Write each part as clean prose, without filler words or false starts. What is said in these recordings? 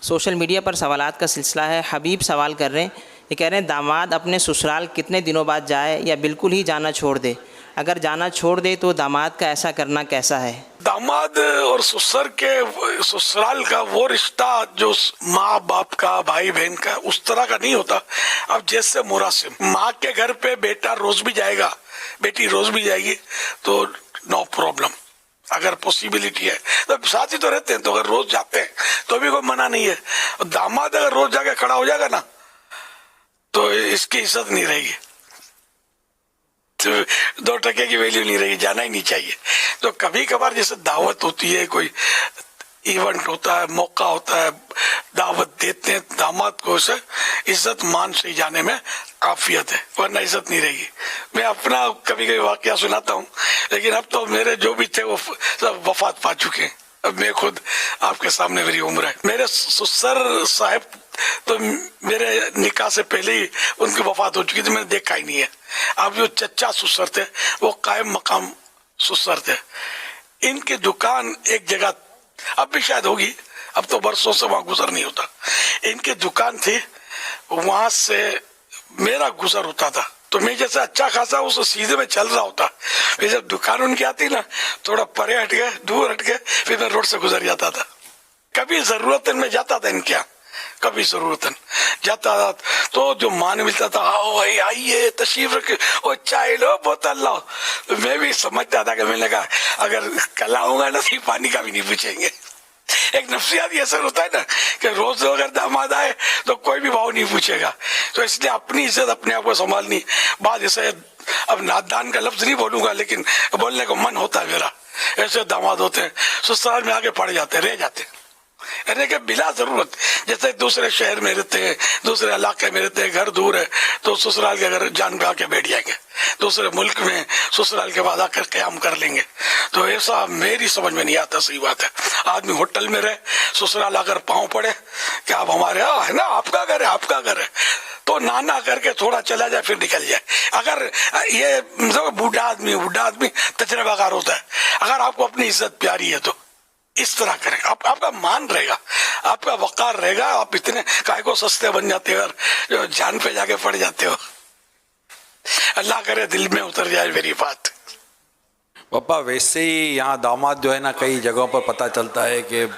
Social media पर सवालात का सिलसिला है। हबीब सवाल कर रहे हैं, ये कह रहे हैं दामाद अपने ससुराल कितने दिनों बाद जाए या बिल्कुल ही जाना छोड़ दे? अगर जाना छोड़ दे तो दामाद का ऐसा करना कैसा है? दामाद और ससुर के ससुराल का वो रिश्ता जो माँ बाप का भाई बहन का उस तरह का नहीं होता। अब जैसे मुरासिम माँ के घर पे बेटा रोज भी जाएगा, बेटी रोज भी जाएगी तो नो प्रॉब्लम। अगर पॉसिबिलिटी है तो साथ ही तो रहते हैं, तो अगर रोज जाते हैं तो भी कोई मना नहीं है। दामाद अगर रोज जाके खड़ा हो जाएगा ना तो इसकी इज्जत नहीं रहेगी, तो 2 टके की वैल्यू नहीं रहेगी, जाना ही नहीं चाहिए। तो कभी कभार जैसे दावत होती है, कोई इवेंट होता है, मौका होता है, दावत देते हैं दामाद को, उसे इज्जत मान से जाने में काफियत है, वरना इज्जत नहीं रहेगी। मैं अपना कभी कभी वाकया सुनाता हूँ, लेकिन अब तो मेरे जो भी थे वो सब वफात पा चुके हैं। अब मैं खुद आपके सामने मेरी उम्र है। मेरे ससुर साहब तो मेरे निकाह से पहले ही उनकी वफात हो चुकी थी, मैंने देखा ही नहीं है। अब जो चचा ससुर थे वो कायम मकाम ससुर थे। इनकी दुकान एक जगह अब भी शायद होगी, अब तो बरसों से वहां गुजर नहीं होता। इनकी दुकान थी, वहां से मेरा गुजर होता था, तो मैं जैसे अच्छा खासा उस सीधे में चल रहा होता, फिर जब दुकान उनकी आती ना थोड़ा परे हट गए, दूर हट गए, फिर मैं रोड से गुजर जाता था। कभी जरूरतन में जाता था इनके यहाँ, कभी जरूरतन जाता था तो जो मान मिलता था, आओ भाई आइए तशरीफ रखे, ओ चाय लो बोतल लो। मैं भी समझता था कि मैंने कहा अगर कल आऊंगा ना तो पानी का भी नहीं पूछेंगे। एक नफ्सियाती असर होता है ना कि रोज अगर दामाद आए तो कोई भी भाव नहीं पूछेगा, तो इसलिए अपनी इज्जत अपने आप को संभालनी। बात जैसे अब नादान का लफ्ज नहीं बोलूंगा, लेकिन बोलने का मन होता है मेरा। ऐसे दामाद होते हैं ससुराल में आगे पड़ जाते, रह जाते, यानी कि बिला जरूरत। जैसे दूसरे शहर में रहते हैं, दूसरे इलाके में रहते हैं, घर दूर है तो ससुराल के घर जान पे आके बैठ जाएंगे, दूसरे मुल्क में ससुराल के बाद आकर कयाम कर लेंगे। तो ऐसा मेरी समझ में नहीं आता। सही बात है, आदमी होटल में रहे, ससुराल आकर पांव पड़े कि आप हमारे है ना, आपका घर है, आपका घर है, तो नाना करके थोड़ा चला जाए फिर निकल जाए। अगर ये बूढ़ा आदमी तजर्बाकार होता है, अगर आपको अपनी इज्जत प्यारी है तो इस तरह करें, आपका मान रहेगा, आपका वकार रहेगा। आप इतने काय को सस्ते बन जाते हो और जो जान पे जाके पड़ जाते हो। अल्लाह करे दिल में उतर जाए मेरी बात। पापा वैसे ही यहाँ दामाद जो है ना, कई जगहों पर पता चलता है कि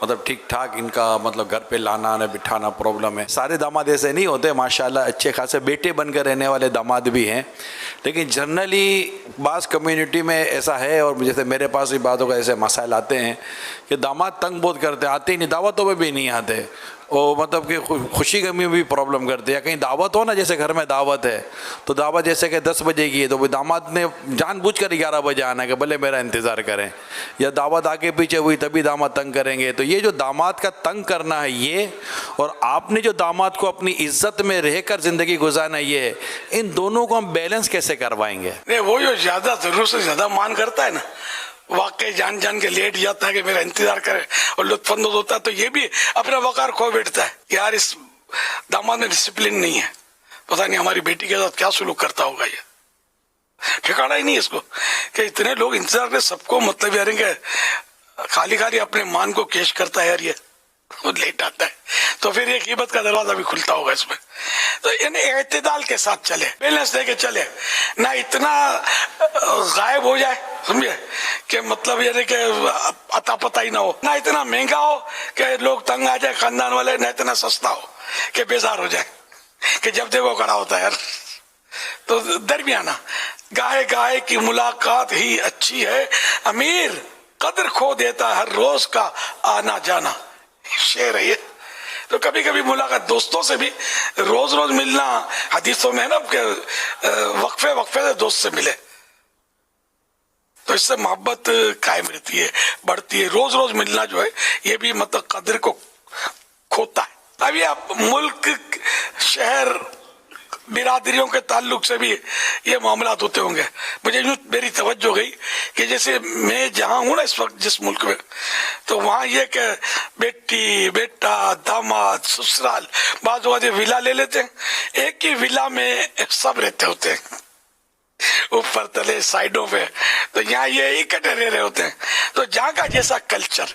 मतलब ठीक ठाक इनका मतलब घर पे लाना न बिठाना प्रॉब्लम है। सारे दामाद ऐसे नहीं होते, माशाल्लाह अच्छे खासे बेटे बनकर रहने वाले दामाद भी हैं, लेकिन जनरली बास कम्युनिटी में ऐसा है। और जैसे मेरे पास भी बातों का ऐसे मसाइल आते हैं कि दामाद तंग बहुत करते, आते ही नहीं, दावतों में भी नहीं आते, और मतलब कि खुशी गमी में भी प्रॉब्लम करते हैं। या कहीं दावत हो ना, जैसे घर में दावत है तो दावत जैसे कि 10 बजे की है तो दामाद ने जानबूझकर 11 बजे आना है कि भले मेरा इंतज़ार करें, या दावत आगे पीछे हुई तभी दामाद तंग करेंगे। तो ये जो दामाद का तंग करना है ये, और आपने जो दामाद को अपनी इज्जत में रहकर ज़िंदगी गुजारना ये, इन दोनों को हम बैलेंस कैसे करवाएंगे? नहीं, वो जो ज़्यादा ज़रूरत से ज़्यादा मान करता है ना, वाकई जान के लेट जाता है कि मेरा इंतजार करे और लुत्फानंदोज होता है, तो ये भी अपना वकार खो बैठता है कि यार इस दामाद में डिसिप्लिन नहीं है, पता नहीं हमारी बेटी के साथ क्या सुलूक करता होगा, ये ठिकाना ही नहीं है इसको। कि इतने लोग इंतजार कर, सबको मतलब यार कि खाली अपने मान को केश करता है यार, ये लेट आता है, तो फिर ये कीमत का दरवाजा भी खुलता होगा इसमें। तो यानी एतदाल के साथ चले, बैलेंस देके चले, ना इतना गायब हो जाए समझे कि मतलब यानी कि अता पता ही ना हो, ना इतना महंगा हो कि लोग तंग आ जाए खानदान वाले, ना इतना सस्ता हो कि बेजार हो जाए कि जब देखो खड़ा होता है यार। तो दरमियाना गाय की मुलाकात ही अच्छी है, अमीर कदर खो देता है हर रोज का आना जाना, शेर है ये। तो कभी कभी मुलाकात दोस्तों से भी, रोज मिलना हदीसों में है ना कि वक्फे से दोस्त से मिले, तो इससे मोहब्बत कायम रहती है, बढ़ती है। रोज मिलना जो है ये भी मतलब कदर को खोता है। अभी आप मुल्क शहर बिरादरियों के ताल्लुक से भी ये मामला होते होंगे। मुझे मेरी तवज्जो गई कि जैसे मैं जहां हूं ना इस वक्त जिस मुल्क में, तो वहां ये कि बेटी बेटा दामाद ससुराल बाद विला ले लेते हैं, एक ही विला में सब रहते होते हैं, ऊपर तले साइडों पे, तो यहाँ ये इकट्ठे रह रहे होते हैं। तो जहाँ का जैसा कल्चर